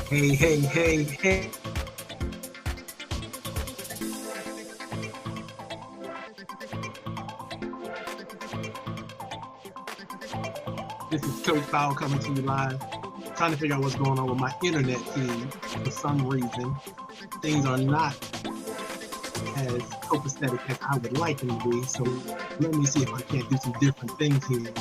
Hey, hey, hey, hey. This is Coach Powell coming to you live. Trying to figure out what's going on with my internet feed. For some reason, things are not as copacetic as I would like them to be. So let me see if I can't do some different things here.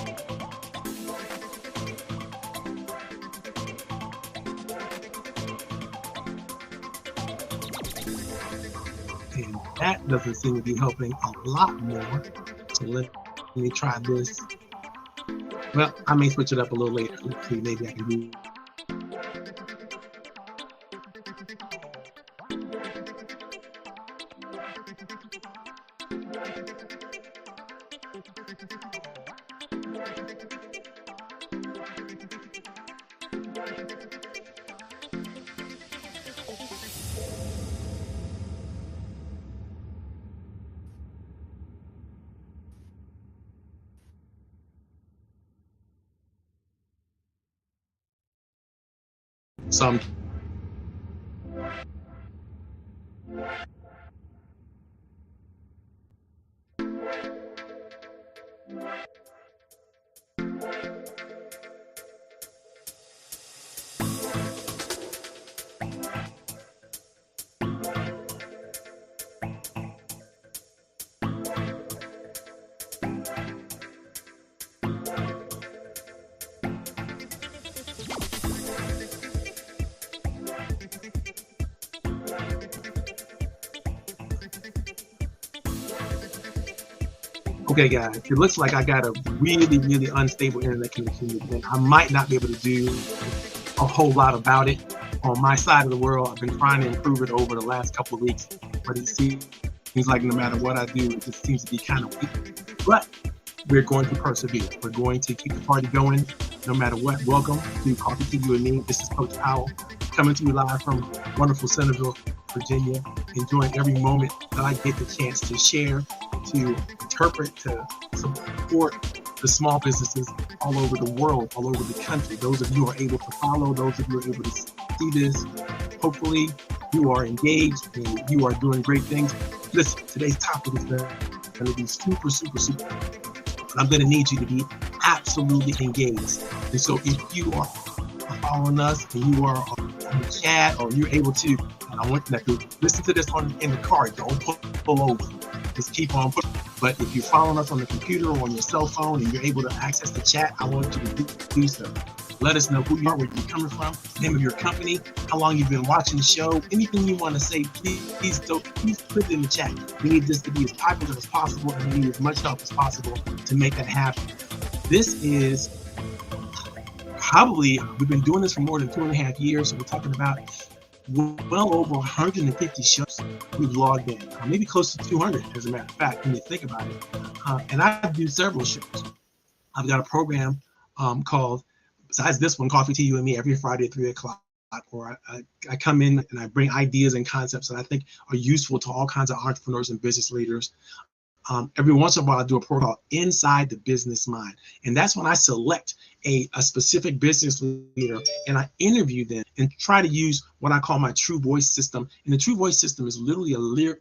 And that doesn't seem to be helping a lot more. So let me try this. Well, I may switch it up a little later. Let's see, maybe I can do. Some Okay, guys, it looks like I got a really, really unstable internet connection, and I might not be able to do a whole lot about it. On my side of the world, I've been trying to improve it over the last couple of weeks, but it seems like no matter what I do, it just seems to be kind of weak. But we're going to persevere. We're going to keep the party going no matter what. Welcome to Coffee Tea, You and Me. This is Coach Powell coming to you live from wonderful Centerville, Virginia, enjoying every moment that I get the chance to share, to interpret, to support the small businesses all over the world, all over the country. Those of you who are able to follow, those of you who are able to see this, hopefully you are engaged and you are doing great things. Listen, today's topic is going to be super, super, super. I'm going to need you to be absolutely engaged. And so if you are following us and you are on the chat or you're able to, and I want you to listen to this in the car, don't pull over. Just keep on pushing. But if you're following us on the computer or on your cell phone and you're able to access the chat, I want you to do so. Let us know who you are, where you're coming from, name of your company, how long you've been watching the show, anything you want to say, please put it in the chat. We need this to be as popular as possible and we need as much help as possible to make that happen. This is probably, we've been doing this for more than 2.5 years, so we're talking about well over 150 shows we've logged in, maybe close to 200 as a matter of fact, when you think about it. And I do several shows. I've got a program called, besides this one, Coffee Tea, You and Me, every Friday at 3 o'clock, or I come in and I bring ideas and concepts that I think are useful to all kinds of entrepreneurs and business leaders. Every once in a while, I do a program called Inside the Business Mind. And that's when I select a specific business leader and I interview them and try to use what I call my True Voice system. And the True Voice system is literally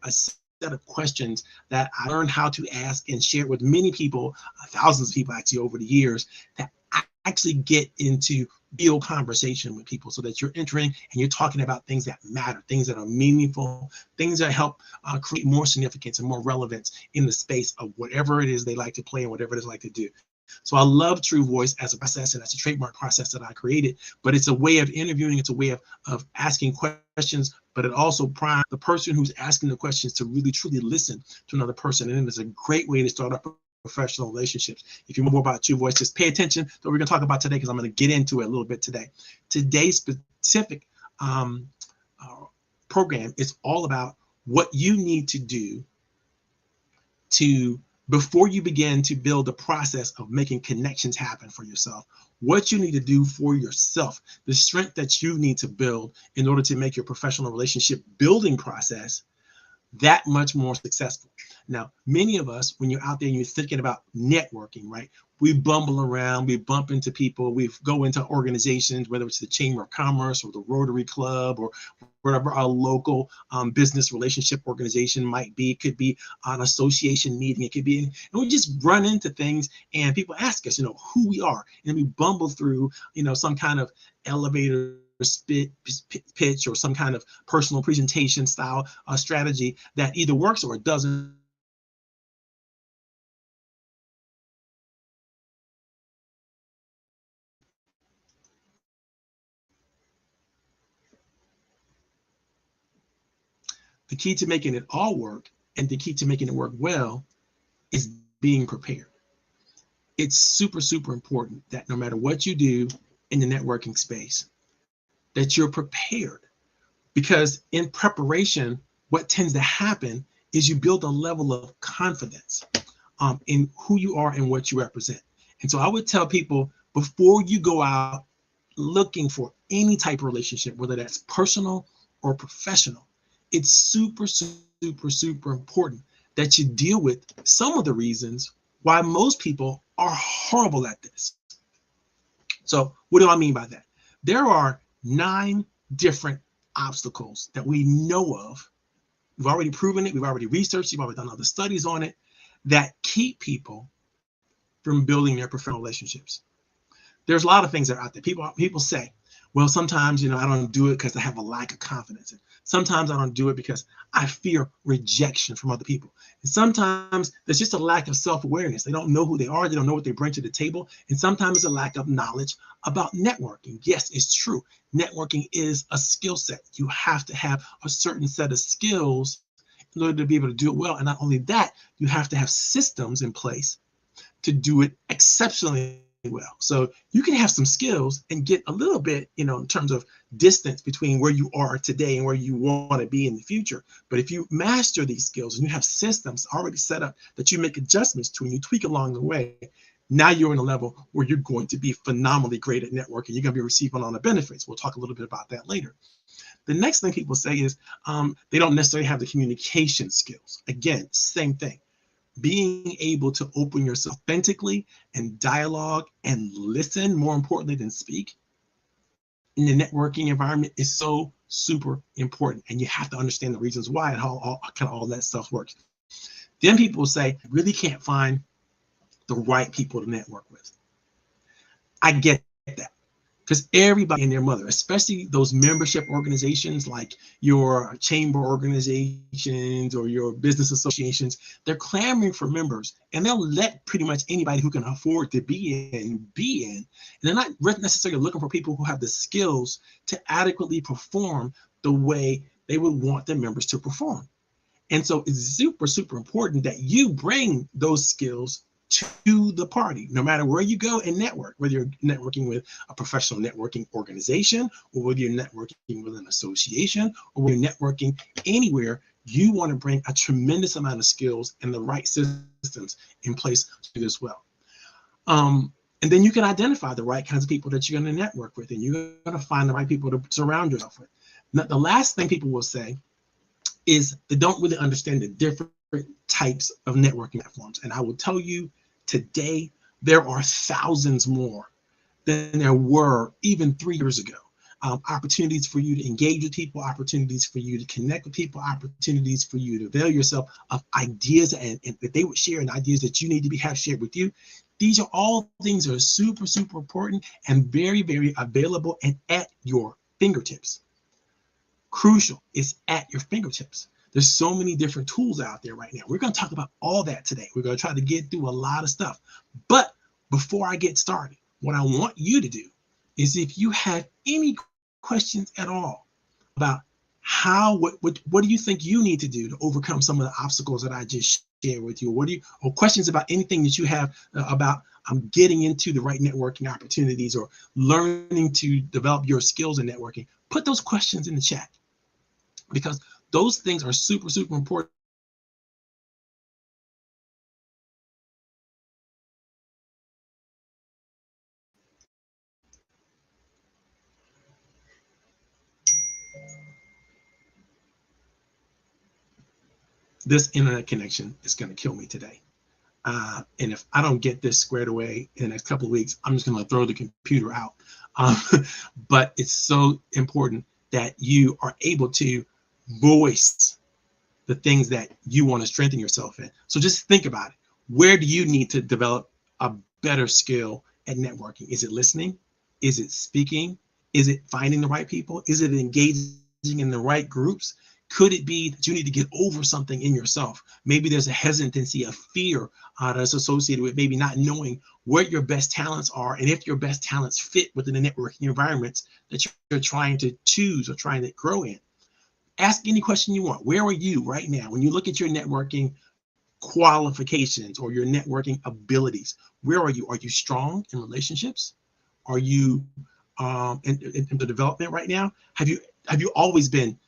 a set of questions that I learned how to ask and share with many people, thousands of people actually over the years, that I actually get into real conversation with people so that you're entering and you're talking about things that matter, things that are meaningful, things that help create more significance and more relevance in the space of whatever it is they like to play and whatever it is they like to do. So I love True Voice as a process, and that's a trademark process that I created, but it's a way of interviewing, it's a way of asking questions, but it also primes the person who's asking the questions to really truly listen to another person. And it's a great way to start up professional relationships. If you know more about True Voice, just pay attention to what we're going to talk about today, because I'm going to get into it a little bit today. Today's specific program is all about what you need to do before you begin to build the process of making connections happen for yourself. What you need to do for yourself, the strength that you need to build in order to make your professional relationship building process that much more successful. Now, many of us, when you're out there and you're thinking about networking, right? We bumble around, we bump into people, we go into organizations, whether it's the Chamber of Commerce or the Rotary Club or whatever our local business relationship organization might be. It could be an association meeting, it could be, and we just run into things and people ask us, who we are. And we bumble through, some kind of elevator pitch or some kind of personal presentation style strategy that either works or it doesn't. The key to making it all work and the key to making it work well is being prepared. It's super, super important that no matter what you do in the networking space, that you're prepared, because in preparation, what tends to happen is you build a level of confidence in who you are and what you represent. And so I would tell people, before you go out looking for any type of relationship, whether that's personal or professional, it's super, super, super important that you deal with some of the reasons why most people are horrible at this. So what do I mean by that? There are 9 different obstacles that we know of. We've already proven it. We've already researched it. We've already done other studies on it that keep people from building their professional relationships. There's a lot of things that are out there. People say, well, sometimes, I don't do it because I have a lack of confidence. And sometimes I don't do it because I fear rejection from other people. And sometimes there's just a lack of self-awareness. They don't know who they are. They don't know what they bring to the table. And sometimes it's a lack of knowledge about networking. Yes, it's true. Networking is a skill set. You have to have a certain set of skills in order to be able to do it well. And not only that, you have to have systems in place to do it exceptionally well. So you can have some skills and get a little bit, in terms of distance between where you are today and where you want to be in the future. But if you master these skills and you have systems already set up that you make adjustments to and you tweak along the way, now you're in a level where you're going to be phenomenally great at networking. You're going to be receiving all the benefits. We'll talk a little bit about that later. The next thing people say is they don't necessarily have the communication skills. Again, same thing. Being able to open yourself authentically and dialogue and listen, more importantly than speak, in the networking environment is so super important. And you have to understand the reasons why and how all that stuff works. Then people will say, I really can't find the right people to network with. I get that. Because everybody and their mother, especially those membership organizations like your chamber organizations or your business associations, they're clamoring for members, and they'll let pretty much anybody who can afford to be in. And they're not necessarily looking for people who have the skills to adequately perform the way they would want their members to perform. And so it's super, super important that you bring those skills to the party, no matter where you go and network, whether you're networking with a professional networking organization, or whether you're networking with an association, or whether you're networking anywhere, you want to bring a tremendous amount of skills and the right systems in place to do this well. And then you can identify the right kinds of people that you're going to network with, and you're going to find the right people to surround yourself with. Now, the last thing people will say is they don't really understand the different types of networking platforms. And I will tell you today, there are thousands more than there were even 3 years ago. Opportunities for you to engage with people, opportunities for you to connect with people, opportunities for you to avail yourself of ideas and that they would share, and ideas that you need to have shared with you. These are all things that are super, super important and very, very available and at your fingertips. Crucial, it's at your fingertips. There's so many different tools out there right now. We're going to talk about all that today. We're going to try to get through a lot of stuff. But before I get started, what I want you to do is, if you have any questions at all about what do you think you need to do to overcome some of the obstacles that I just shared with you, or questions about anything that you have about getting into the right networking opportunities or learning to develop your skills in networking, put those questions in the chat, because those things are super, super important. this internet connection is going to kill me today. And if I don't get this squared away in the next couple of weeks, I'm just going to throw the computer out. Um, but it's so important that you are able to voice the things that you want to strengthen yourself in. So just think about it. Where do you need to develop a better skill at networking? Is it listening? Is it speaking? Is it finding the right people? Is it engaging in the right groups? Could it be that you need to get over something in yourself? Maybe there's a hesitancy, a fear that's associated with maybe not knowing where your best talents are and if your best talents fit within the networking environments that you're trying to choose or trying to grow in. Ask any question you want. Where are you right now? When you look at your networking qualifications or your networking abilities, where are you? Are you strong in relationships? Are you in the development right now? Have you always been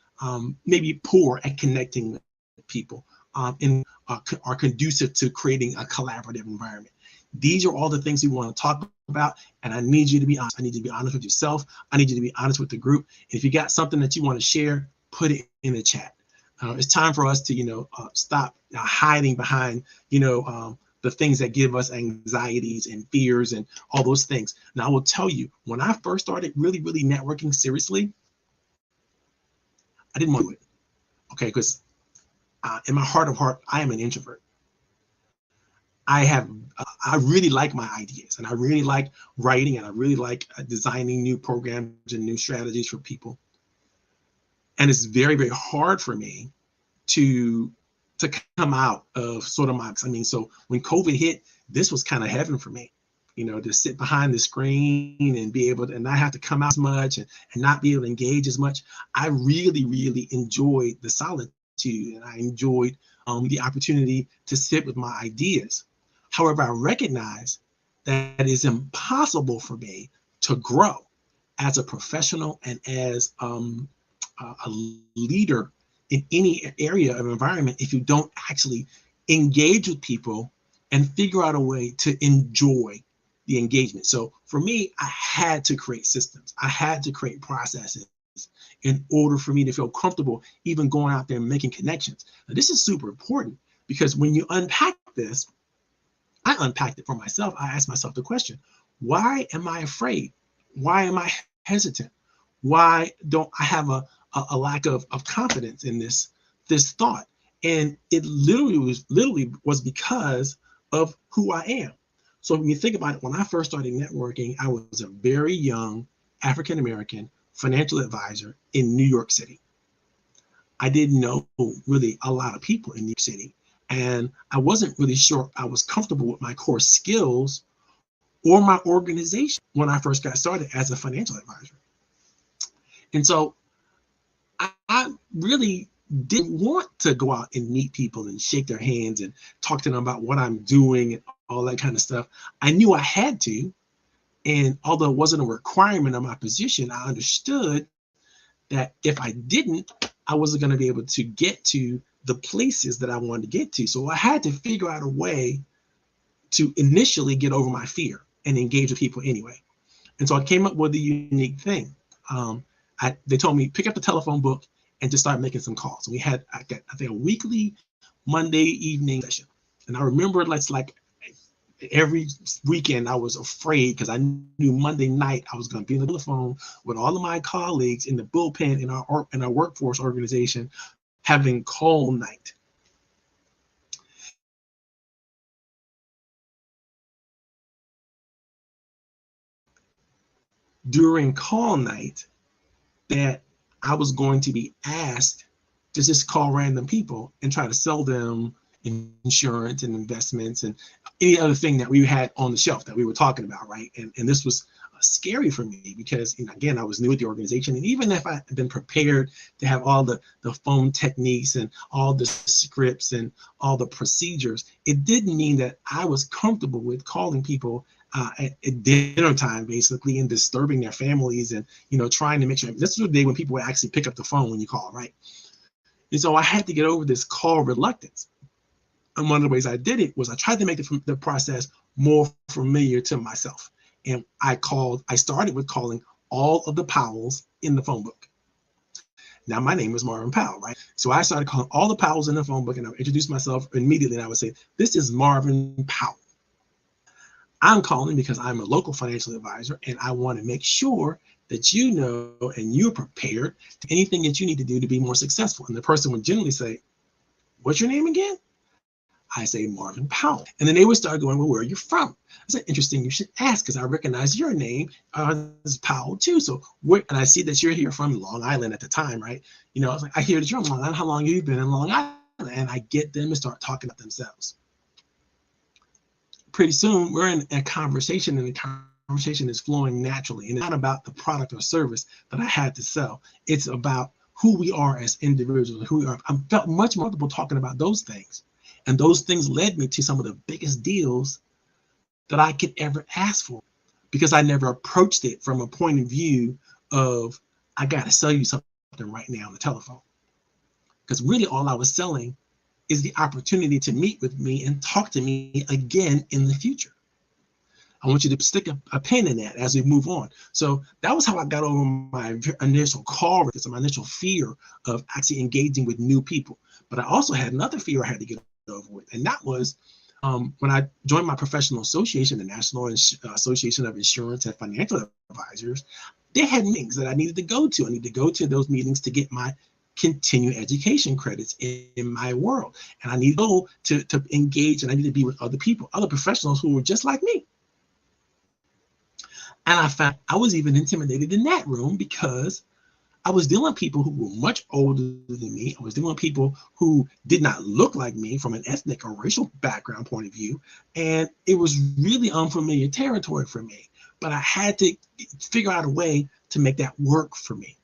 maybe poor at connecting with people and are conducive to creating a collaborative environment? These are all the things we want to talk about, and I need you to be honest. I need you to be honest with yourself. I need you to be honest with the group. If you got something that you want to share, put it in the chat. It's time for us to, stop hiding behind, the things that give us anxieties and fears and all those things. Now, I will tell you, when I first started really, really networking seriously, I didn't want to do it, okay? Because in my heart of heart, I am an introvert. I really like my ideas, and I really like writing, and I really like designing new programs and new strategies for people. And it's very, very hard for me to come out of sort of so when COVID hit, this was kind of heaven for me, to sit behind the screen and be able to, and not have to come out as much and not be able to engage as much. I really, really enjoyed the solitude, and I enjoyed the opportunity to sit with my ideas. However, I recognize that it is impossible for me to grow as a professional and as a leader in any area of environment if you don't actually engage with people and figure out a way to enjoy the engagement. So for me, I had to create systems. I had to create processes in order for me to feel comfortable even going out there and making connections. Now, this is super important because when you unpack this, I unpacked it for myself. I asked myself the question, why am I afraid? Why am I hesitant? Why don't I have a lack of confidence in this thought? And it literally was because of who I am. So when you think about it, when I first started networking, I was a very young African-American financial advisor in New York City. I didn't know really a lot of people in New York City, and I wasn't really sure I was comfortable with my core skills or my organization when I first got started as a financial advisor. And so I really didn't want to go out and meet people and shake their hands and talk to them about what I'm doing and all that kind of stuff. I knew I had to. And although it wasn't a requirement of my position, I understood that if I didn't, I wasn't going to be able to get to the places that I wanted to get to. So I had to figure out a way to initially get over my fear and engage with people anyway. And so I came up with a unique thing. They told me, pick up the telephone book and just start making some calls. We had, I think, a weekly Monday evening session. And I remember it's like every weekend I was afraid because I knew Monday night I was going to be on the telephone with all of my colleagues in the bullpen in our workforce organization having call night. During call night, that I was going to be asked to just call random people and try to sell them insurance and investments and any other thing that we had on the shelf that we were talking about, right? And this was scary for me because, again, I was new at the organization. And even if I had been prepared to have all the phone techniques and all the scripts and all the procedures, it didn't mean that I was comfortable with calling people at dinner time, basically, and disturbing their families and, trying to make sure. This was the day when people would actually pick up the phone when you call, right? And so I had to get over this call reluctance. And one of the ways I did it was I tried to make the process more familiar to myself. And I started with calling all of the Powells in the phone book. Now my name is Marvin Powell, right? So I started calling all the Powells in the phone book, and I would introduce myself immediately, and I would say, this is Marvin Powell. I'm calling because I'm a local financial advisor, and I want to make sure that you know and you're prepared to anything that you need to do to be more successful. And the person would generally say, what's your name again? I say Marvin Powell. And then they would start going, well, where are you from? I said, interesting, you should ask, because I recognize your name is Powell too. So and I see that you're here from Long Island at the time, right? You know, I was like, I hear that you're on Long Island. How long have you been in Long Island? And I get them to start talking about themselves. Pretty soon we're in a conversation, and the conversation is flowing naturally. And it's not about the product or service that I had to sell. It's about who we are as individuals, who we are. I felt much more comfortable talking about those things. And those things led me to some of the biggest deals that I could ever ask for, because I never approached it from a point of view of, I got to sell you something right now on the telephone. Because really all I was selling is the opportunity to meet with me and talk to me again in the future. I want you to stick a pin in that as we move on. So that was how I got over my initial call, my initial fear of actually engaging with new people. But I also had another fear I had to get over with, and that was when I joined my professional association, the National Association of Insurance and Financial Advisors. They had meetings that I needed to go to. I needed to go to those meetings to get my continuing education credits in my world, and I needed to go to engage, and I needed to be with other people, other professionals who were just like me. And I found I was even intimidated in that room, because I was dealing with people who were much older than me. I was dealing with people who did not look like me from an ethnic or racial background point of view. And it was really unfamiliar territory for me. But I had to figure out a way to make that work for me.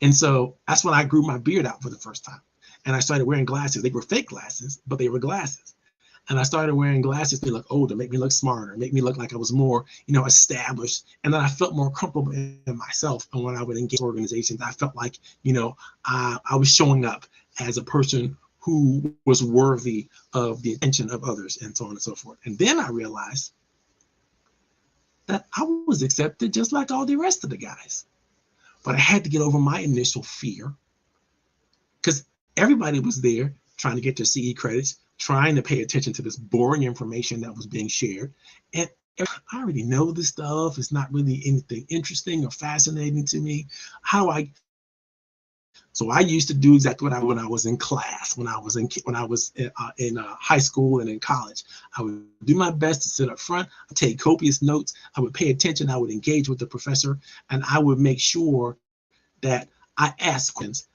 And so that's when I grew my beard out for the first time. And I started wearing glasses. They were fake glasses, but they were glasses. And I started wearing glasses to look older, make me look smarter, make me look like I was more, established. And then I felt more comfortable in myself. And when I would engage organizations, I felt like, I was showing up as a person who was worthy of the attention of others, and so on and so forth. And then I realized that I was accepted just like all the rest of the guys. But I had to get over my initial fear, because everybody was there trying to get their CE credits, trying to pay attention to this boring information that was being shared. And I already know this stuff. It's not really anything interesting or fascinating to me. So I used to do exactly what when I was in class, when I was in high school and in college. I would do my best to sit up front, I'd take copious notes, I would pay attention, I would engage with the professor, and I would make sure that I asked questions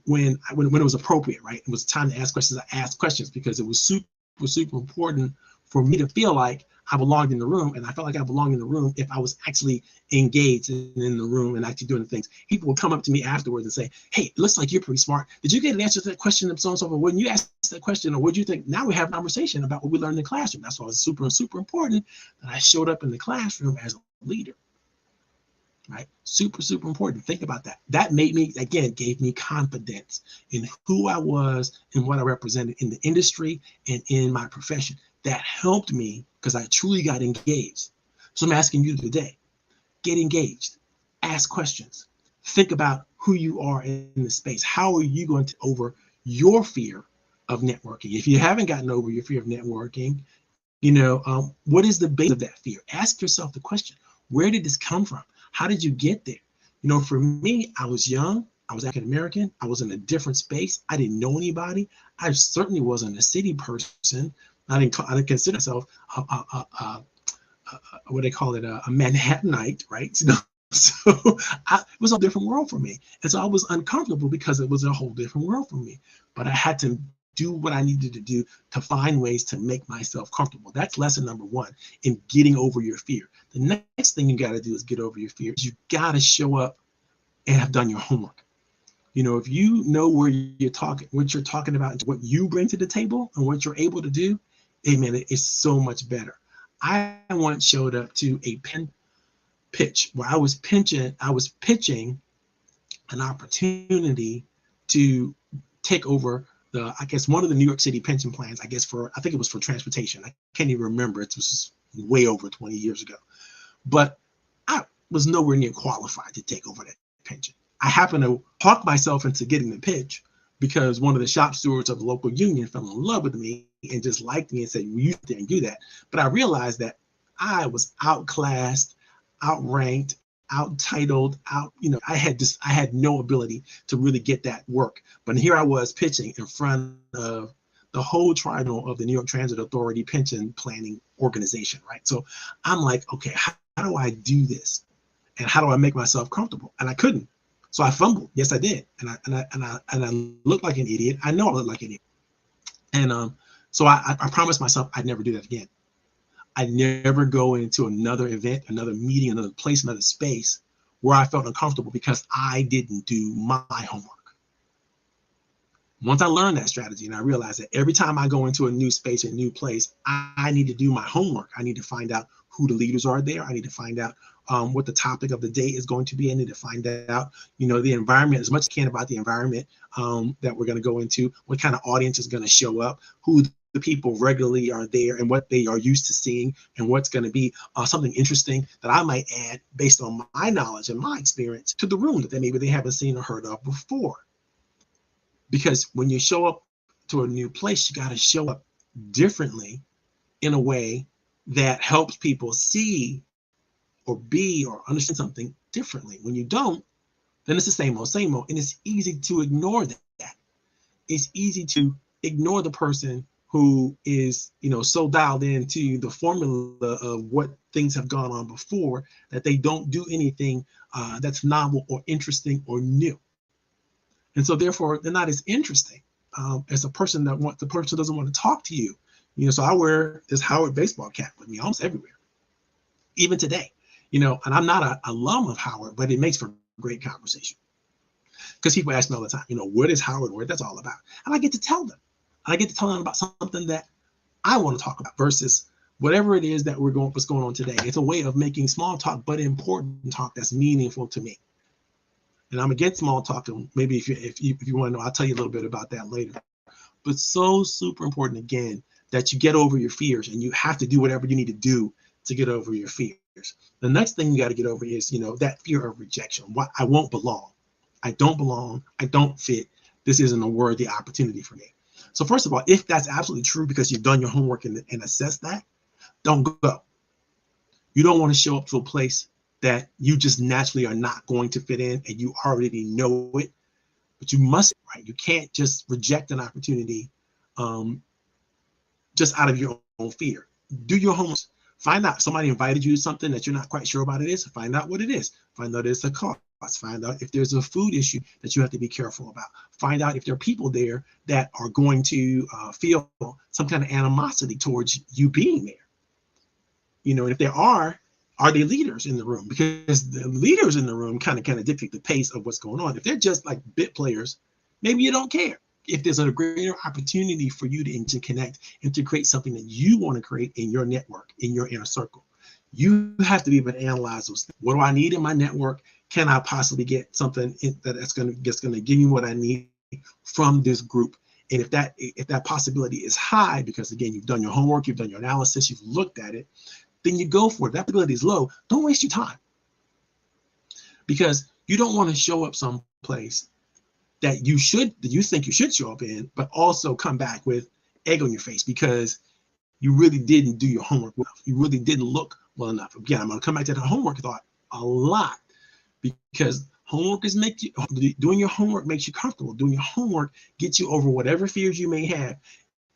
when it was appropriate, right? It was time to ask questions. I asked questions because it was super important for me to feel like I belonged in the room, and I felt like I belonged in the room if I was actually engaged in the room and actually doing the things. People would come up to me afterwards and say, hey, it looks like you're pretty smart. Did you get an answer to that question and so on and so forth? When you asked that question, or what do you think? Now we have a conversation about what we learned in the classroom. That's why it was super important that I showed up in the classroom as a leader. Right? Super important. Think about that. That made me, again, gave me confidence in who I was and what I represented in the industry and in my profession. That helped me because I truly got engaged. So I'm asking you today, get engaged, ask questions, think about who you are in the space. How are you going to over your fear of networking? If you haven't gotten over your fear of networking, what is the base of that fear? Ask yourself the question, where did this come from? How did you get there? For me, I was young. I was African American. I was in a different space. I didn't know anybody. I certainly wasn't a city person. I didn't consider myself what they call it, a Manhattanite, right? So it was a different world for me. And so I was uncomfortable because it was a whole different world for me. But I had to do what I needed to do to find ways to make myself comfortable. That's lesson number one in getting over your fear. The next thing you got to do is get over your fear. You got to show up and have done your homework. If you know what you're talking about, what you bring to the table and what you're able to do, amen, it's so much better. I once showed up to a pitch where I was pitching an opportunity to take over one of the New York City pension plans, I think it was for transportation. I can't even remember. It was way over 20 years ago. But I was nowhere near qualified to take over that pension. I happened to talk myself into getting the pitch because one of the shop stewards of the local union fell in love with me and just liked me and said, well, you didn't do that. But I realized that I was outclassed, outranked, out-titled, I had no ability to really get that work. But here I was pitching in front of the whole tribunal of the New York Transit Authority pension planning organization, right? So I'm like, okay, how do I do this? And how do I make myself comfortable? And I couldn't. So I fumbled. Yes, I did. And I looked like an idiot. I know I looked like an idiot. And so I promised myself I'd never do that again. I'd never go into another event, another meeting, another place, another space where I felt uncomfortable because I didn't do my homework. Once I learned that strategy and I realized that every time I go into a new space, a new place, I need to do my homework. I need to find out who the leaders are there. I need to find out what the topic of the day is going to be. I need to find out, the environment, as much as I can about the environment that we're going to go into, what kind of audience is going to show up, who the people regularly are there and what they are used to seeing, and what's going to be something interesting that I might add based on my knowledge and my experience to the room that maybe they haven't seen or heard of before. Because when you show up to a new place, you got to show up differently in a way that helps people see or be or understand something differently. When you don't, then it's the same old, and it's easy to ignore that. It's easy to ignore the person who is, so dialed into the formula of what things have gone on before that they don't do anything that's novel or interesting or new. And so therefore, they're not as interesting as a person the person doesn't want to talk to you. So I wear this Howard baseball cap with me almost everywhere, even today, and I'm not an alum of Howard, but it makes for great conversation. Because people ask me all the time, what is Howard? What that's all about? And I get to tell them. I get to tell them about something that I want to talk about versus whatever it is that what's going on today. It's a way of making small talk, but important talk that's meaningful to me. And I'm against small talk, and maybe if you want to know, I'll tell you a little bit about that later. But so super important, again, that you get over your fears, and you have to do whatever you need to do to get over your fears. The next thing you got to get over is, that fear of rejection. I won't belong. I don't belong. I don't fit. This isn't a worthy opportunity for me. So first of all, if that's absolutely true because you've done your homework and assessed that, don't go. You don't want to show up to a place that you just naturally are not going to fit in, and you already know it, but you must, right? You can't just reject an opportunity just out of your own fear. Do your homework. Find out somebody invited you to something that you're not quite sure about it is. Find out what it is. Find out it's a cost. Find out if there's a food issue that you have to be careful about. Find out if there are people there that are going to feel some kind of animosity towards you being there. And if there are they leaders in the room? Because the leaders in the room kind of dictate the pace of what's going on. If they're just like bit players, maybe you don't care. If there's a greater opportunity for you to connect and to create something that you want to create in your network, in your inner circle, you have to be able to analyze those things. What do I need in my network? Can I possibly get something that's going to give me what I need from this group? And if that possibility is high, because again, you've done your homework, you've done your analysis, you've looked at it, then you go for it. If that possibility is low, don't waste your time, because you don't want to show up someplace that you think you should show up in, but also come back with egg on your face because you really didn't do your homework well enough. You really didn't look well enough. Again, I'm going to come back to the homework thought a lot, because doing your homework makes you comfortable. Doing your homework gets you over whatever fears you may have.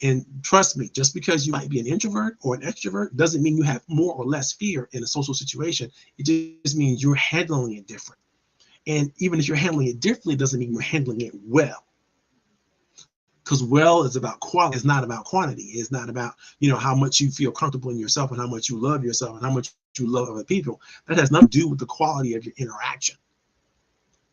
And trust me, just because you might be an introvert or an extrovert doesn't mean you have more or less fear in a social situation. It just means you're handling it different. And even if you're handling it differently, it doesn't mean you're handling it well. Because well is about quality. It's not about quantity. It's not about, how much you feel comfortable in yourself and how much you love yourself and how much you love other people. That has nothing to do with the quality of your interaction.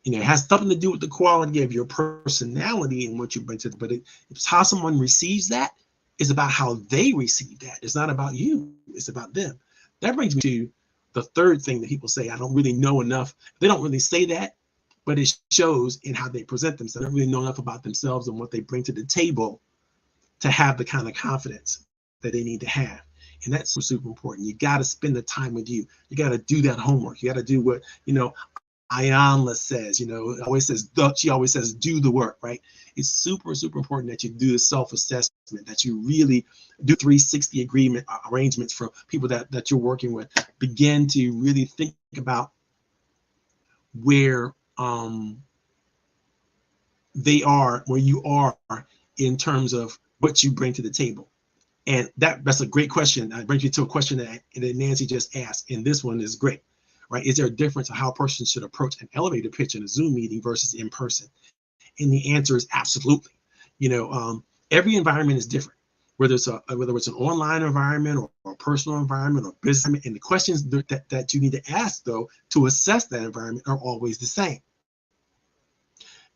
It has something to do with the quality of your personality and what you bring to it. But it's how someone receives that is about how they receive that. It's not about you. It's about them. That brings me to the third thing that people say, I don't really know enough. They don't really say that, but it shows in how they present themselves. They don't really know enough about themselves and what they bring to the table to have the kind of confidence that they need to have. And that's super important. You got to spend the time with you. You got to do that homework. You got to do what, Ayanla says, always says, she always says, do the work, right? It's super, super important that you do the self-assessment, that you really do 360 agreement arrangements for people that you're working with. Begin to really think about where where you are in terms of what you bring to the table. And that's a great question. That brings you to a question that Nancy just asked. And this one is great, right? Is there a difference of how a person should approach an elevator pitch in a Zoom meeting versus in person? And the answer is absolutely. Every environment is different, whether it's an online environment or a personal environment or business. And the questions that you need to ask, though, to assess that environment are always the same.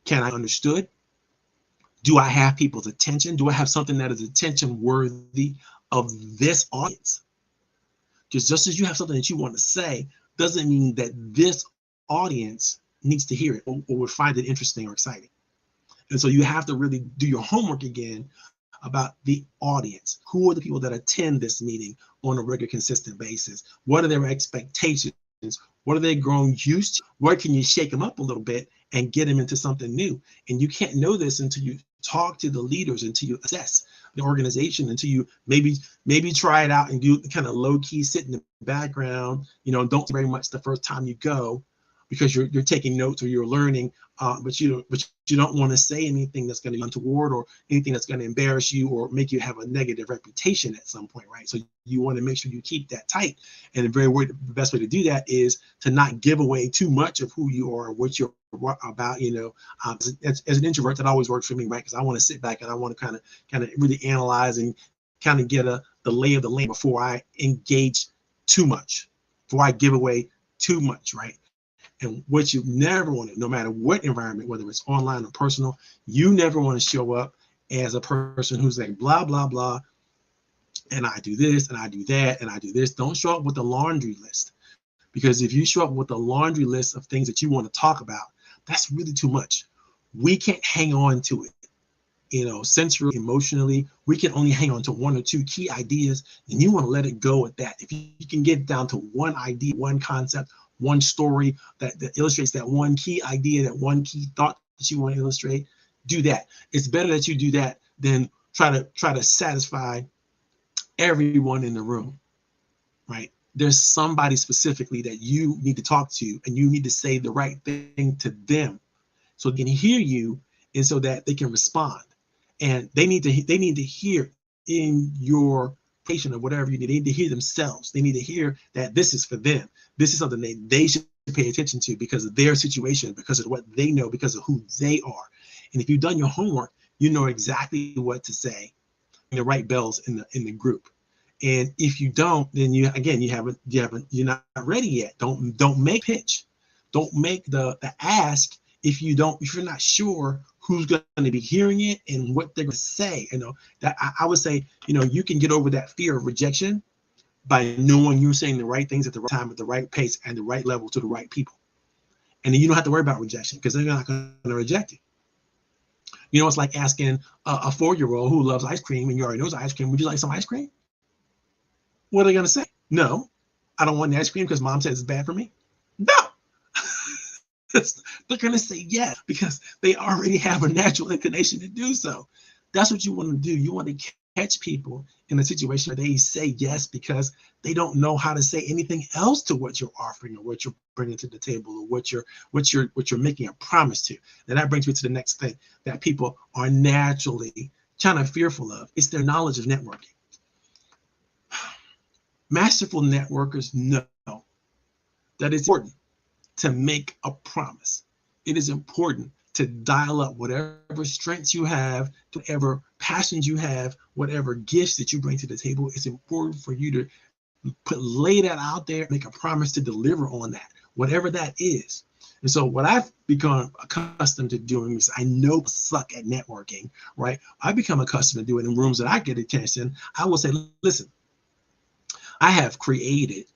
Can I be understood? Do I have people's attention? Do I have something that is attention worthy of this audience? Just as you have something that you want to say, doesn't mean that this audience needs to hear it or would find it interesting or exciting. And so you have to really do your homework again about the audience. Who are the people that attend this meeting on a regular, consistent basis? What are their expectations? What are they growing used to? Where can you shake them up a little bit and get them into something new? And you can't know this until you talk to the leaders, until you assess the organization, until you maybe try it out and do kind of low key, sit in the background, don't very much the first time you go, because you're taking notes or you're learning, but you don't want to say anything that's going to be untoward or anything that's going to embarrass you or make you have a negative reputation at some point, right? So you want to make sure you keep that tight. And the best way to do that is to not give away too much of who you are or what you're about. As an introvert, that always works for me, right? Because I want to sit back and I want to kind of really analyze and kind of get the lay of the land before I engage too much, before I give away too much, right? And what you never want to, no matter what environment, whether it's online or personal, you never want to show up as a person who's like, blah, blah, blah, and I do this, and I do that, and I do this. Don't show up with a laundry list. Because if you show up with a laundry list of things that you want to talk about, that's really too much. We can't hang on to it. Sensory, emotionally, we can only hang on to one or two key ideas, and you want to let it go at that. If you can get down to one idea, one concept, one story that illustrates that one key idea, that one key thought that you want to illustrate, do that. It's better that you do that than try to satisfy everyone in the room, right? There's somebody specifically that you need to talk to, and you need to say the right thing to them so they can hear you and so that they can respond. And they need to hear in your patient or whatever you need. They need to hear themselves. They need to hear that this is for them. This is something they should pay attention to because of their situation, because of what they know, because of who they are. And if you've done your homework, you know exactly what to say, the right bells in the group. And if you don't, then you're not ready yet. Don't make pitch. Don't make the ask if you're not sure who's going to be hearing it and what they're going to say. That I would say, you can get over that fear of rejection by knowing you're saying the right things at the right time, at the right pace, and the right level to the right people. And then you don't have to worry about rejection because they're not going to reject you. It's like asking a 4-year-old who loves ice cream and you already knows ice cream, would you like some ice cream? What are they going to say? No, I don't want the ice cream because mom says it's bad for me. No. They're going to say yes because they already have a natural inclination to do so. That's what you want to do. You want to catch people in a situation where they say yes because they don't know how to say anything else to what you're offering or what you're bringing to the table or what you're making a promise to. And that brings me to the next thing that people are naturally kind of fearful of. It's their knowledge of networking. Masterful networkers know that it's important to make a promise. It is important to dial up whatever strengths you have, whatever passions you have, whatever gifts that you bring to the table. It's important for you to lay that out there, make a promise to deliver on that, whatever that is. And so what I've become accustomed to doing is I know I suck at networking, right? I've become accustomed to doing it in rooms that I get attention. I will say, listen, I have created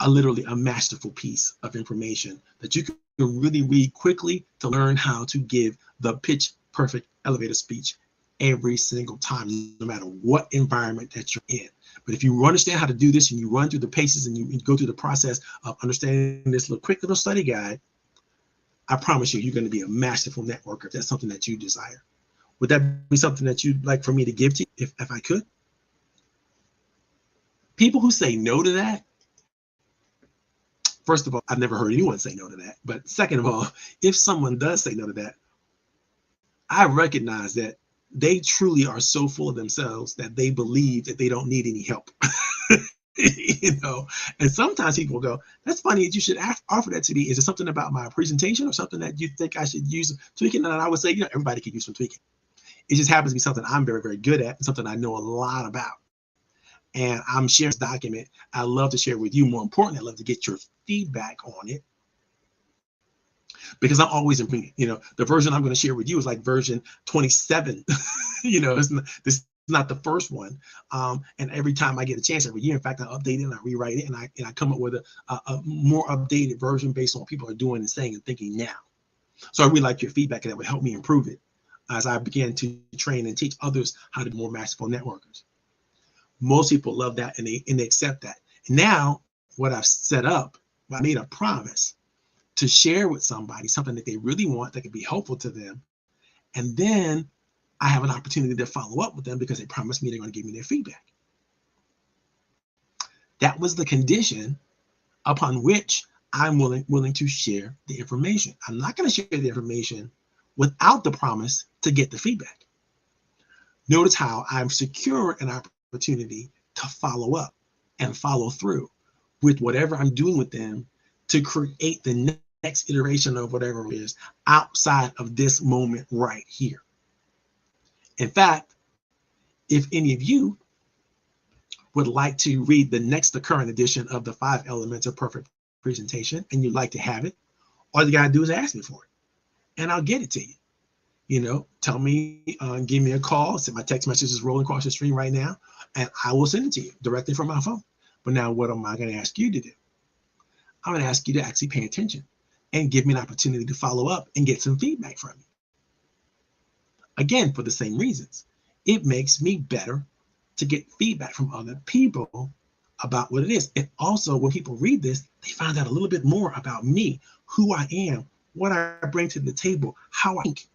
literally a masterful piece of information that you can really read quickly to learn how to give the pitch perfect elevator speech every single time, no matter what environment that you're in. But if you understand how to do this and you run through the paces and you go through the process of understanding this quick little study guide, I promise you, you're going to be a masterful networker if that's something that you desire. Would that be something that you'd like for me to give to you if I could? People who say no to that, first of all, I've never heard anyone say no to that. But second of all, if someone does say no to that, I recognize that they truly are so full of themselves that they believe that they don't need any help. You know, and sometimes people go, that's funny, you should offer that to me. Is it something about my presentation or something that you think I should use tweaking? And I would say, you know, everybody could use some tweaking. It just happens to be something I'm very, very good at and something I know a lot about. And I'm sharing this document. I love to share with you. More importantly, I love to get your feedback on it, because I'm always improving it. You know, the version I'm going to share with you is like version 27. You know, this is not the first one. And every time I get a chance, every year, in fact, I update it and I rewrite it, and I come up with a more updated version based on what people are doing and saying and thinking now. So I really like your feedback, and that would help me improve it as I begin to train and teach others how to be more masterful networkers. Most people love that, and they accept that. And now what I've set up, I made a promise to share with somebody something that they really want that could be helpful to them. And then I have an opportunity to follow up with them because they promised me they're going to give me their feedback. That was the condition upon which I'm willing to share the information. I'm not going to share the information without the promise to get the feedback. Notice how I've secured an opportunity to follow up and follow through with whatever I'm doing with them to create the next iteration of whatever it is outside of this moment right here. In fact, if any of you would like to read the current edition of the 5 Elements of Perfect Presentation, and you'd like to have it, all you gotta do is ask me for it, and I'll get it to you. You know, tell me, give me a call. So my text message is rolling across the screen right now, and I will send it to you directly from my phone. But now, what am I going to ask you to do? I'm going to ask you to actually pay attention and give me an opportunity to follow up and get some feedback from you. Again, for the same reasons. It makes me better to get feedback from other people about what it is. And also, when people read this, they find out a little bit more about me, who I am, what I bring to the table, how I think.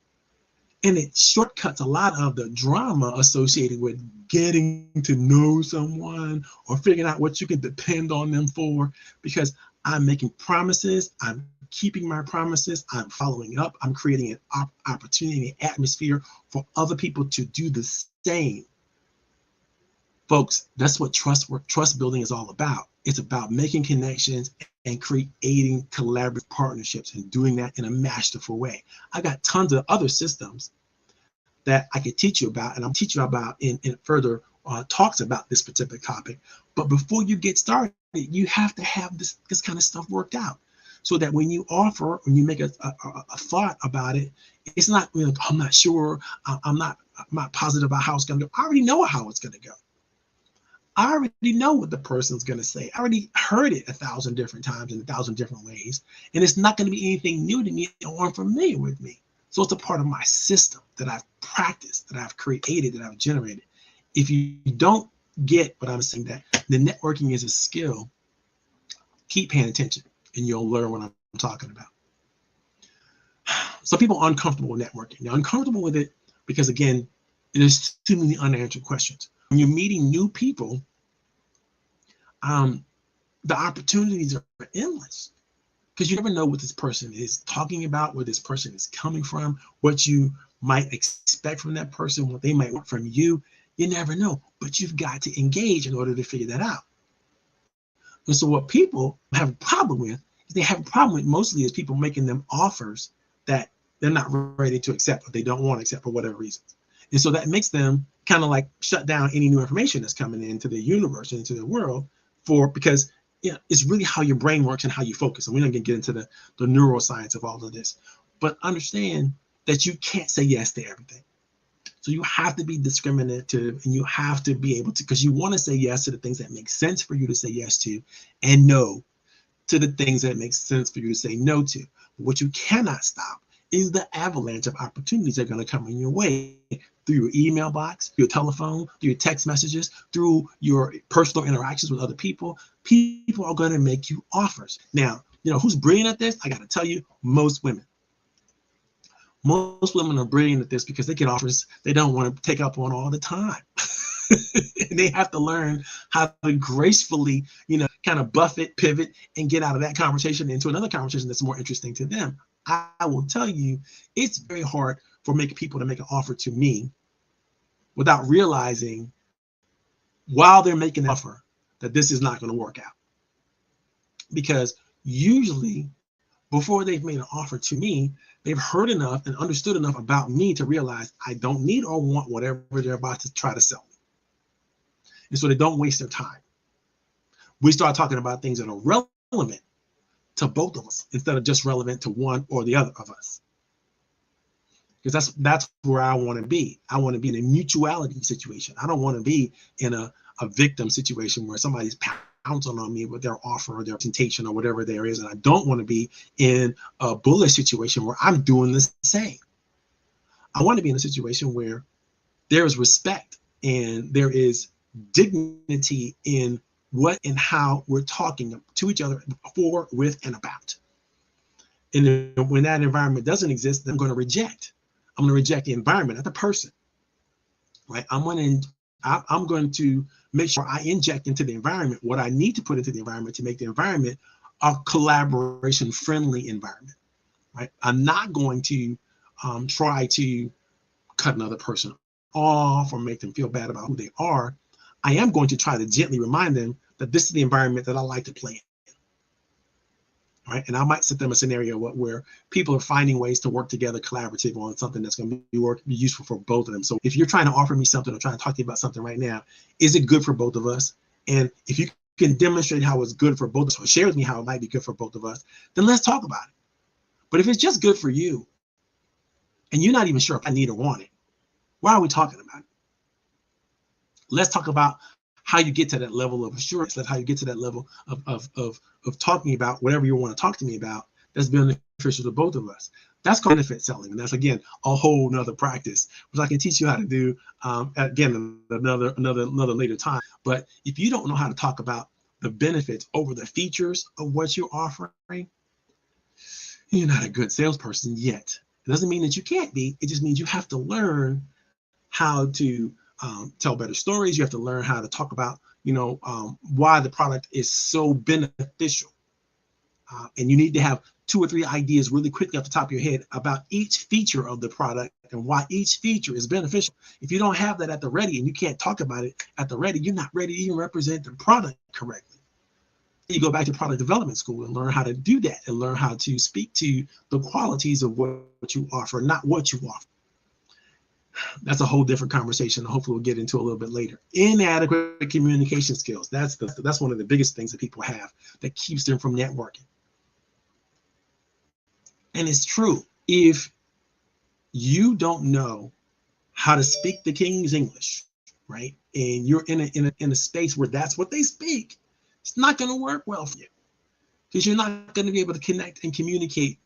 And it shortcuts a lot of the drama associated with getting to know someone or figuring out what you can depend on them for, because I'm making promises, I'm keeping my promises, I'm following up, I'm creating an opportunity, an atmosphere for other people to do the same. Folks, that's what trust building is all about. It's about making connections and creating collaborative partnerships and doing that in a masterful way. I got tons of other systems that I could teach you about, and I'll teach you about in further talks about this particular topic. But before you get started, you have to have this kind of stuff worked out, so that when you offer, when you make a thought about it, it's not, you know, I'm not sure, I'm not positive about how it's going to go. I already know how it's going to go. I already know what the person's going to say. I already heard it 1,000 different times in 1,000 different ways, and it's not going to be anything new to me or unfamiliar with me. So it's a part of my system that I've practiced, that I've created, that I've generated. If you don't get what I'm saying, that the networking is a skill, keep paying attention and you'll learn what I'm talking about. So people are uncomfortable with networking. They're uncomfortable with it because, again, there's too many unanswered questions. When you're meeting new people, the opportunities are endless, because you never know what this person is talking about, where this person is coming from, what you might expect from that person, what they might want from you. You never know, but you've got to engage in order to figure that out. And so what people have a problem with, they have a problem with mostly is people making them offers that they're not ready to accept, or they don't want to accept for whatever reasons. And so that makes them kind of like shut down any new information that's coming into the universe, into the world, because it's really how your brain works and how you focus. And we're not going to get into the neuroscience of all of this, but understand that you can't say yes to everything. So you have to be discriminative, and you have to be able to, because you want to say yes to the things that make sense for you to say yes to, and no to the things that make sense for you to say no to. But what you cannot stop is the avalanche of opportunities that are going to come in your way through your email box, your telephone, through your text messages, through your personal interactions with other people. People are going to make you offers. Now, you know who's brilliant at this? I got to tell you, most women. Most women are brilliant at this because they get offers they don't want to take up on all the time. And they have to learn how to gracefully, kind of buffet, pivot, and get out of that conversation into another conversation that's more interesting to them. I will tell you, it's very hard for people to make an offer to me without realizing while they're making the offer that this is not going to work out. Because usually before they've made an offer to me, they've heard enough and understood enough about me to realize I don't need or want whatever they're about to try to sell me. And so they don't waste their time. We start talking about things that are relevant to both of us instead of just relevant to one or the other of us. Because that's where I want to be. I want to be in a mutuality situation. I don't want to be in a victim situation where somebody's pouncing on me with their offer or their temptation or whatever there is. And I don't want to be in a bullish situation where I'm doing the same. I want to be in a situation where there is respect and there is dignity in what and how we're talking to each other for, with, and about. And when that environment doesn't exist, then I'm going to reject. I'm going to reject the environment, not the person. Right? I'm going to make sure I inject into the environment what I need to put into the environment to make the environment a collaboration-friendly environment. Right? I'm not going to try to cut another person off or make them feel bad about who they are. I am going to try to gently remind them that this is the environment that I like to play in. Right? And I might set them a scenario where people are finding ways to work together collaborative on something that's going to be useful for both of them. So if you're trying to offer me something or trying to talk to you about something right now, is it good for both of us? And if you can demonstrate how it's good for both of us or share with me how it might be good for both of us, then let's talk about it. But if it's just good for you and you're not even sure if I need or want it, why are we talking about it? Let's talk about how you get to that level of assurance. That's how you get to that level of talking about whatever you want to talk to me about that's beneficial to both of us. That's called benefit selling. And that's, again, a whole nother practice, which I can teach you how to do, again, another later time. But if you don't know how to talk about the benefits over the features of what you're offering, you're not a good salesperson yet. It doesn't mean that you can't be. It just means you have to learn how to tell better stories. You have to learn how to talk about, why the product is so beneficial. And you need to have 2 or 3 ideas really quickly off the top of your head about each feature of the product and why each feature is beneficial. If you don't have that at the ready and you can't talk about it at the ready, you're not ready to even represent the product correctly. You go back to product development school and learn how to do that and learn how to speak to the qualities of what you offer, not what you offer. That's a whole different conversation. Hopefully we'll get into a little bit later. Inadequate communication skills. That's one of the biggest things that people have that keeps them from networking. And it's true. If you don't know how to speak the King's English, right, and you're in a space where that's what they speak, it's not going to work well for you because you're not going to be able to connect and communicate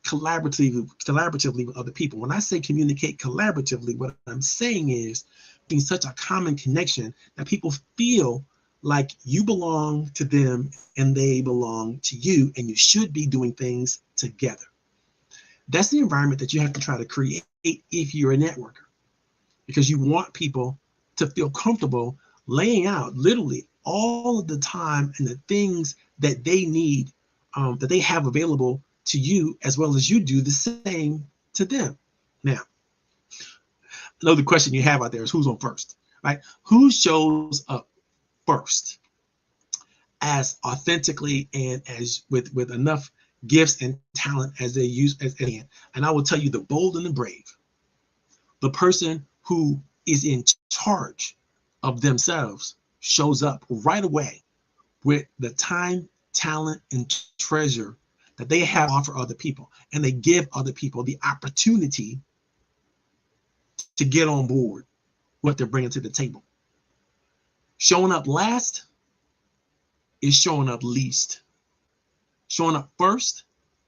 collaboratively with other people. When I say communicate collaboratively, what I'm saying is being such a common connection that people feel like you belong to them and they belong to you, and you should be doing things together. That's the environment that you have to try to create if you're a networker, because you want people to feel comfortable laying out literally all of the time and the things that they need, that they have available to you, as well as you do the same to them. Now, another question you have out there is who's on first, right? Who shows up first as authentically and as with enough gifts and talent as they use as can? And I will tell you, the bold and the brave, the person who is in charge of themselves shows up right away with the time, talent, and treasure that they have to offer other people, and they give other people the opportunity to get on board what they're bringing to the table. Showing up last is showing up least. Showing up first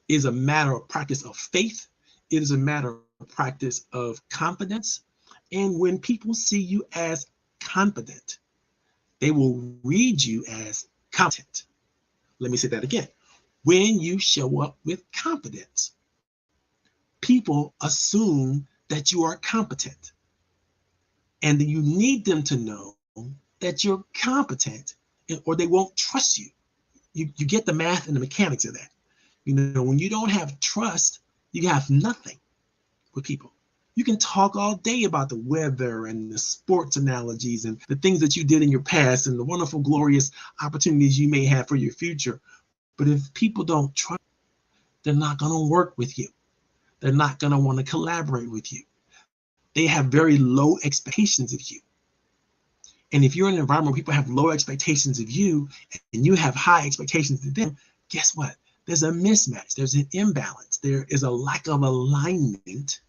is a matter of practice of faith. It is a matter of practice of confidence. And when people see you as confident, they will read you as competent. Let me say that again. When you show up with confidence, people assume that you are competent. And then you need them to know that you're competent, or they won't trust you. You get the math and the mechanics of that. You know, when you don't have trust, you have nothing with people. You can talk all day about the weather and the sports analogies and the things that you did in your past and the wonderful, glorious opportunities you may have for your future. But if people don't trust, they're not going to work with you. They're not going to want to collaborate with you. They have very low expectations of you. And if you're in an environment where people have low expectations of you and you have high expectations of them, guess what? There's a mismatch. There's an imbalance. There is a lack of alignment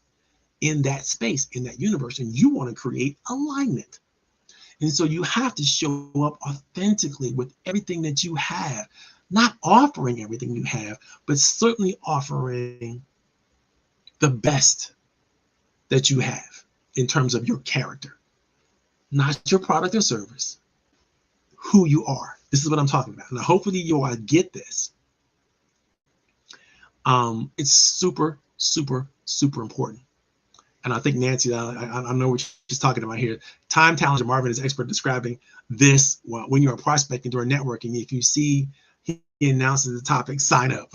in that space, in that universe, and you want to create alignment. And so you have to show up authentically with everything that you have, not offering everything you have, but certainly offering the best that you have in terms of your character, not your product or service, who you are. This is what I'm talking about. Now, hopefully you all get this. It's super, super, super important. And I think Nancy, I know what she's talking about here. Time Talent Marvin is expert describing this when you're prospecting during networking. If you see he announces the topic, sign up.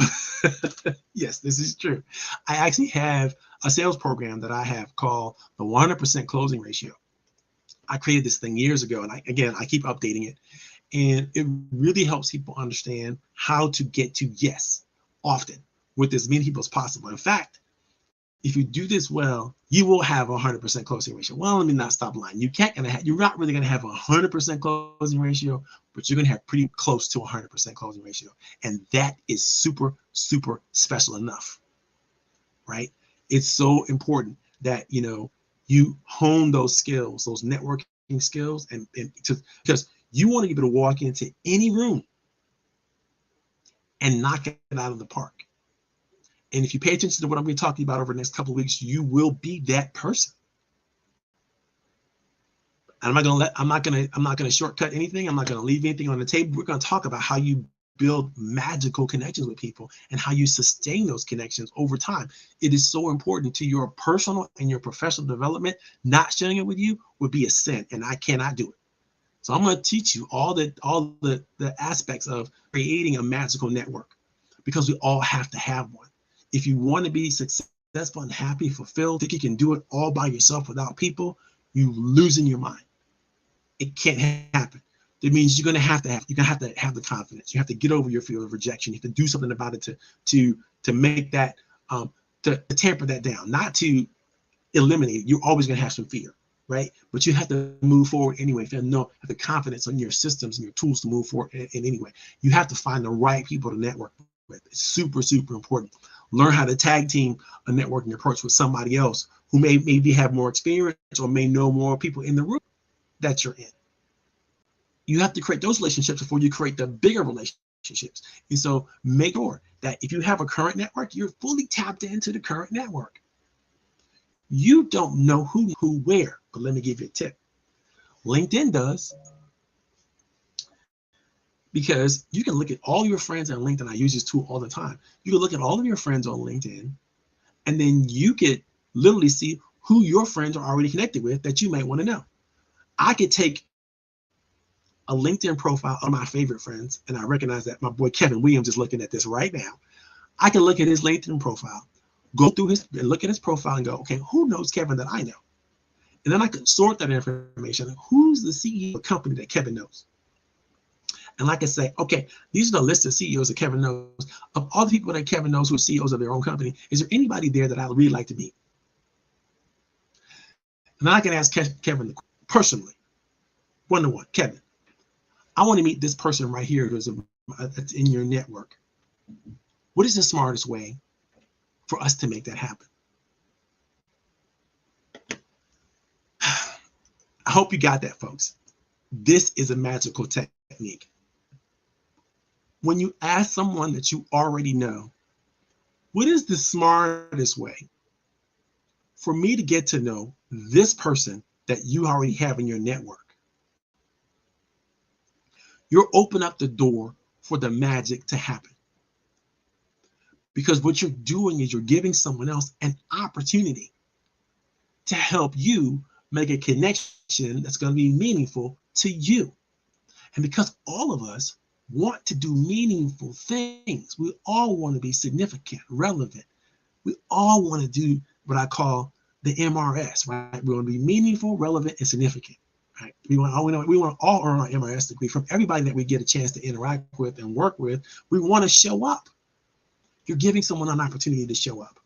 Yes, this is true. I actually have a sales program that I have called the 100% closing ratio. I created this thing years ago, and I keep updating it. And it really helps people understand how to get to yes often with as many people as possible. In fact, if you do this well, you will have a 100% closing ratio. Well, let me not stop lying. You're not really going to have a 100% closing ratio, but you're going to have pretty close to a 100% closing ratio. And that is super, super special enough, right? It's so important that, you hone those skills, those networking skills, because you want to be able to walk into any room and knock it out of the park. And if you pay attention to what I'm going to be talking about over the next couple of weeks, you will be that person. And I'm not going to shortcut anything. I'm not going to leave anything on the table. We're going to talk about how you build magical connections with people and how you sustain those connections over time. It is so important to your personal and your professional development. Not sharing it with you would be a sin, and I cannot do it. So I'm going to teach you all the aspects of creating a magical network, because we all have to have one. If you want to be successful and happy, fulfilled, think you can do it all by yourself without people, you're losing your mind. It can't happen. That means you're going to have to have the confidence. You have to get over your fear of rejection. You have to do something about it to make that, to tamper that down, not to eliminate it. You're always going to have some fear, right? But you have to move forward anyway. If you have the confidence in your systems and your tools to move forward in any way, you have to find the right people to network with. It's super, super important. Learn how to tag team a networking approach with somebody else who maybe have more experience or may know more people in the room that you're in. You have to create those relationships before you create the bigger relationships. And so make sure that if you have a current network, you're fully tapped into the current network. You don't know who where, but let me give you a tip. LinkedIn does. Because you can look at all your friends on LinkedIn. I use this tool all the time. You can look at all of your friends on LinkedIn, and then you could literally see who your friends are already connected with that you might want to know. I could take a LinkedIn profile of my favorite friends, and I recognize that my boy Kevin Williams is looking at this right now. I can look at his LinkedIn profile, go through and look at his profile and go, okay, who knows Kevin that I know? And then I can sort that information. Who's the CEO of a company that Kevin knows? And like I say, okay, these are the list of CEOs that Kevin knows. Of all the people that Kevin knows who are CEOs of their own company, is there anybody there that I would really like to meet? And then I can ask Kevin personally, one-to-one, Kevin, I want to meet this person right here who's in your network. What is the smartest way for us to make that happen? I hope you got that, folks. This is a magical technique. When you ask someone that you already know, what is the smartest way for me to get to know this person that you already have in your network? You'll open up the door for the magic to happen. Because what you're doing is you're giving someone else an opportunity to help you make a connection that's going to be meaningful to you. And because all of us want to do meaningful things, we all want to be significant, relevant. We all want to do what I call the MRS, right? We want to be meaningful, relevant, and significant, right? We want to all earn our MRS degree from everybody that we get a chance to interact with and work with. We want to show up. You're giving someone an opportunity to show up.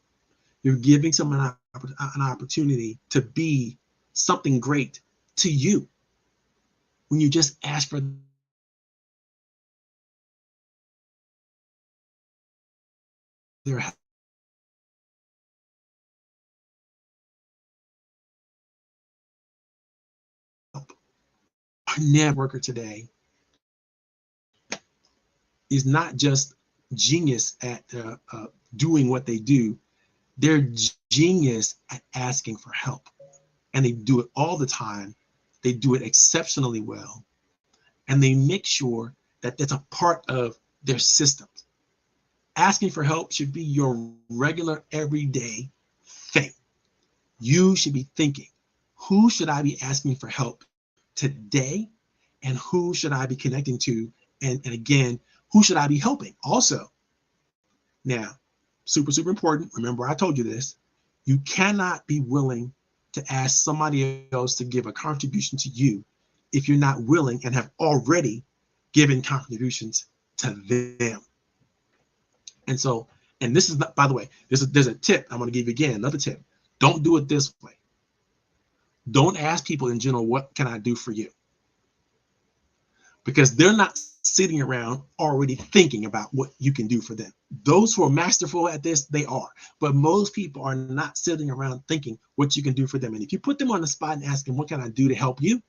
You're giving someone an opportunity to be something great to you when you just ask for their help. Our networker today is not just genius at doing what they do. They're genius at asking for help, and they do it all the time. They do it exceptionally well, and they make sure that that's a part of their systems. Asking for help should be your regular everyday thing. You should be thinking, who should I be asking for help today, and who should I be connecting to, and again, who should I be helping? Also, now, super important, remember I told you this, you cannot be willing to ask somebody else to give a contribution to you if you're not willing and have already given contributions to them. And so, and this is not, by the way, there's a tip I'm going to give you again, another tip. Don't do it this way. Don't ask people in general, what can I do for you? Because they're not sitting around already thinking about what you can do for them. Those who are masterful at this, they are. But most people are not sitting around thinking what you can do for them. And if you put them on the spot and ask them, what can I do to help you?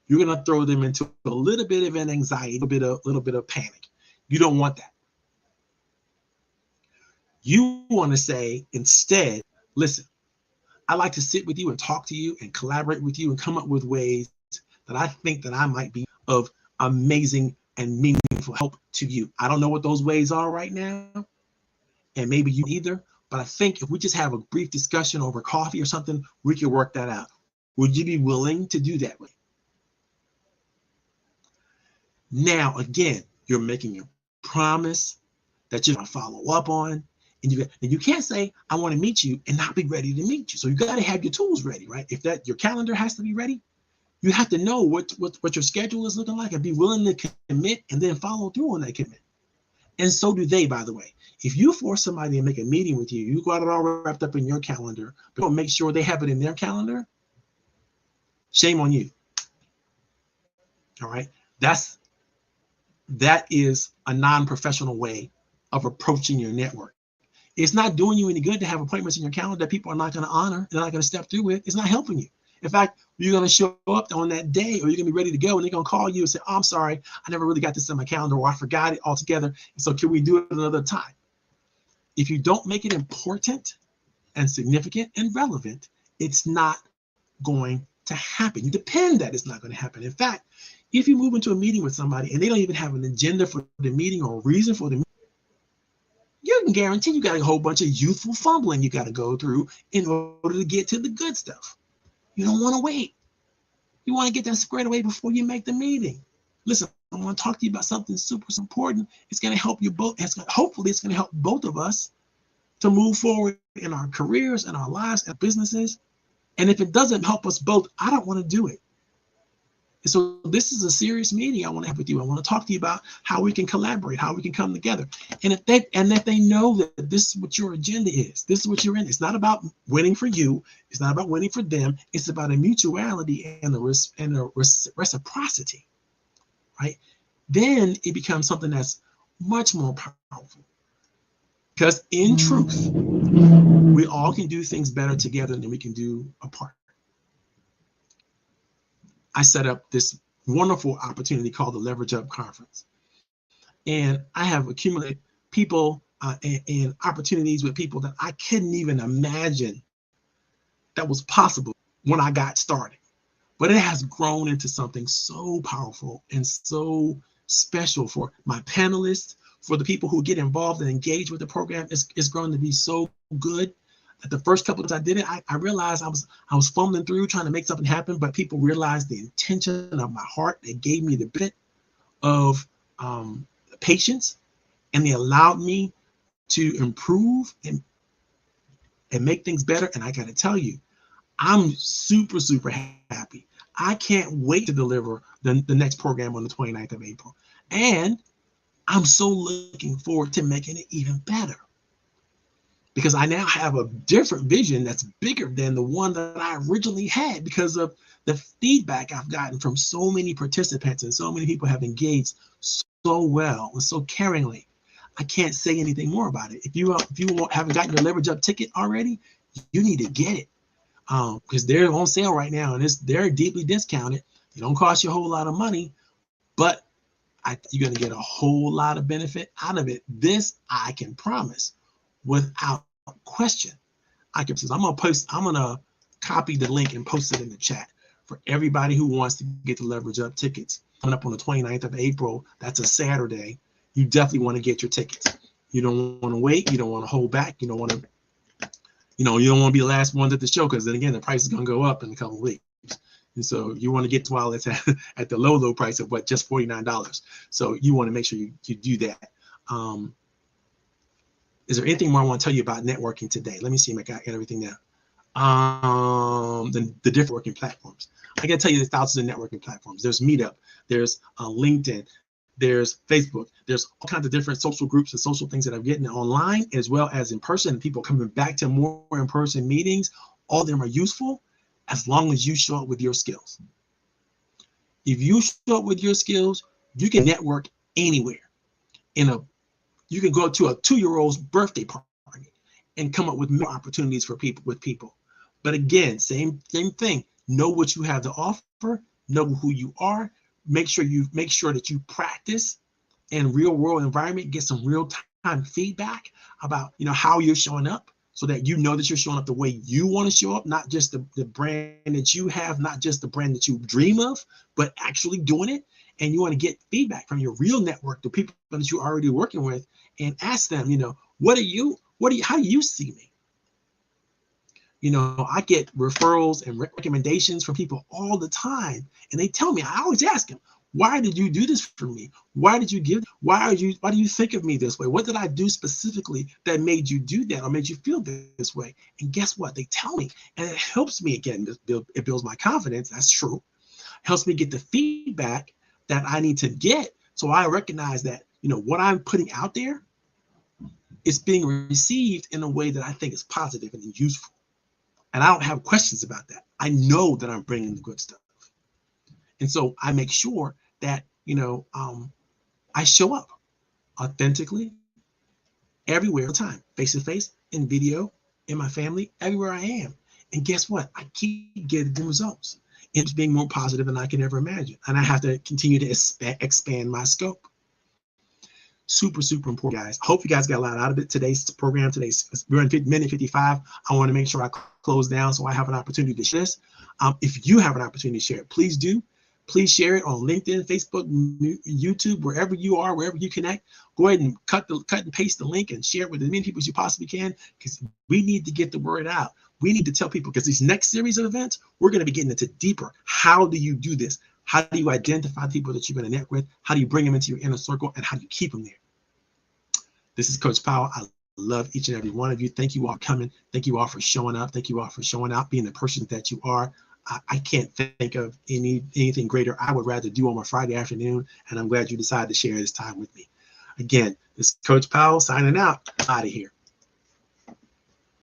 You're going to throw them into a little bit of an anxiety, a little bit of panic. You don't want that. You want to say instead, listen, I like to sit with you and talk to you and collaborate with you and come up with ways that I think that I might be of amazing and meaningful help to you. I don't know what those ways are right now, and maybe you either, but I think if we just have a brief discussion over coffee or something, we can work that out. Would you be willing to do that? Now, again, you're making a promise that you're going to follow up on. And you can't say, I want to meet you and not be ready to meet you. So you got to have your tools ready, right? If that your calendar has to be ready, you have to know what your schedule is looking like and be willing to commit and then follow through on that commitment. And so do they, by the way. If you force somebody to make a meeting with you, you got it all wrapped up in your calendar, but don't make sure they have it in their calendar, shame on you. All right. That is a non-professional way of approaching your network. It's not doing you any good to have appointments in your calendar that people are not going to honor. They're not going to step through with. It's not helping you. In fact, you're going to show up on that day, or you're going to be ready to go, and they're going to call you and say, oh, I'm sorry, I never really got this in my calendar, or I forgot it altogether. So can we do it another time? If you don't make it important and significant and relevant, it's not going to happen. You depend that it's not going to happen. In fact, if you move into a meeting with somebody and they don't even have an agenda for the meeting or a reason for the meeting, you can guarantee you got a whole bunch of youthful fumbling you got to go through in order to get to the good stuff. You don't want to wait. You want to get that squared away before you make the meeting. Listen, I want to talk to you about something super important. It's going to help you both. Hopefully, it's going to help both of us to move forward in our careers and our lives and businesses. And if it doesn't help us both, I don't want to do it. And so this is a serious meeting I want to have with you. I want to talk to you about how we can collaborate, how we can come together. And if they know that this is what your agenda is, this is what you're in. It's not about winning for you. It's not about winning for them. It's about a mutuality and a reciprocity, right? Then it becomes something that's much more powerful. Because in truth, we all can do things better together than we can do apart. I set up this wonderful opportunity called the Leverage Up Conference. And I have accumulated people and opportunities with people that I couldn't even imagine that was possible when I got started. But it has grown into something so powerful and so special for my panelists, for the people who get involved and engage with the program is going to be so good. That the first couple of times I did it, I realized I was fumbling through trying to make something happen, but people realized the intention of my heart. They gave me the bit of patience, and they allowed me to improve and make things better. And I got to tell you, I'm super, super happy. I can't wait to deliver the next program on the 29th of April. And I'm so looking forward to making it even better, because I now have a different vision that's bigger than the one that I originally had, because of the feedback I've gotten from so many participants, and so many people have engaged so well and so caringly. I can't say anything more about it. If you haven't gotten your Leverage Up ticket already, you need to get it, because they're on sale right now, and they're deeply discounted. They don't cost you a whole lot of money, but you're going to get a whole lot of benefit out of it. This I can promise without question. I'm gonna copy the link and post it in the chat for everybody who wants to get the Leverage Up tickets. Coming up on the 29th of April, that's a Saturday. You definitely want to get your tickets. You don't want to wait. You don't want to hold back. You don't want to, you don't want to be the last ones at the show, because then again, the price is going to go up in a couple of weeks. And so you want to get while it's at the low price of just $49. So you want to make sure you do that. Is there anything more I want to tell you about networking today? Let me see if I got everything there. The different working platforms. I can tell you there's thousands of networking platforms. There's Meetup, there's LinkedIn, there's Facebook, there's all kinds of different social groups and social things that I'm getting online as well as in person. People coming back to more in-person meetings. All of them are useful as long as you show up with your skills. If you show up with your skills, you can network anywhere. You can go to a 2-year-old's birthday party and come up with more opportunities for people. But again, same thing. Know what you have to offer. Know who you are. Make sure that you practice in real world environment. Get some real time feedback about how you're showing up, so that you know that you're showing up the way you want to show up, not just the brand that you have, not just the brand that you dream of, but actually doing it. And you want to get feedback from your real network, the people that you're already working with, and ask them, how do you see me? I get referrals and recommendations from people all the time, and they tell me, I always ask them, why did you do this for me? Why do you think of me this way? What did I do specifically that made you do that or made you feel this way? And guess what? They tell me, and it helps me. Again, it builds my confidence. That's true. It helps me get the feedback that I need to get. So I recognize that, what I'm putting out there is being received in a way that I think is positive and useful. And I don't have questions about that. I know that I'm bringing the good stuff. And so I make sure that, I show up authentically everywhere, all the time, face to face, in video, in my family, everywhere I am. And guess what? I keep getting the results. It's being more positive than I can ever imagine. And I have to continue to expand my scope. Super, super important, guys. I hope you guys got a lot out of it. Today's program, we're in minute 55. I want to make sure I close down so I have an opportunity to share this. If you have an opportunity to share it, please do. Please share it on LinkedIn, Facebook, YouTube, wherever you are, wherever you connect. Go ahead and cut and paste the link and share it with as many people as you possibly can, because we need to get the word out. We need to tell people, because these next series of events, we're going to be getting into deeper. How do you do this? How do you identify people that you're going to network with? How do you bring them into your inner circle? And how do you keep them there? This is Coach Powell. I love each and every one of you. Thank you all for coming. Thank you all for showing up. Thank you all for showing out, being the person that you are. I can't think of anything greater I would rather do on my Friday afternoon, and I'm glad you decided to share this time with me. Again, this is Coach Powell signing out. Out of here.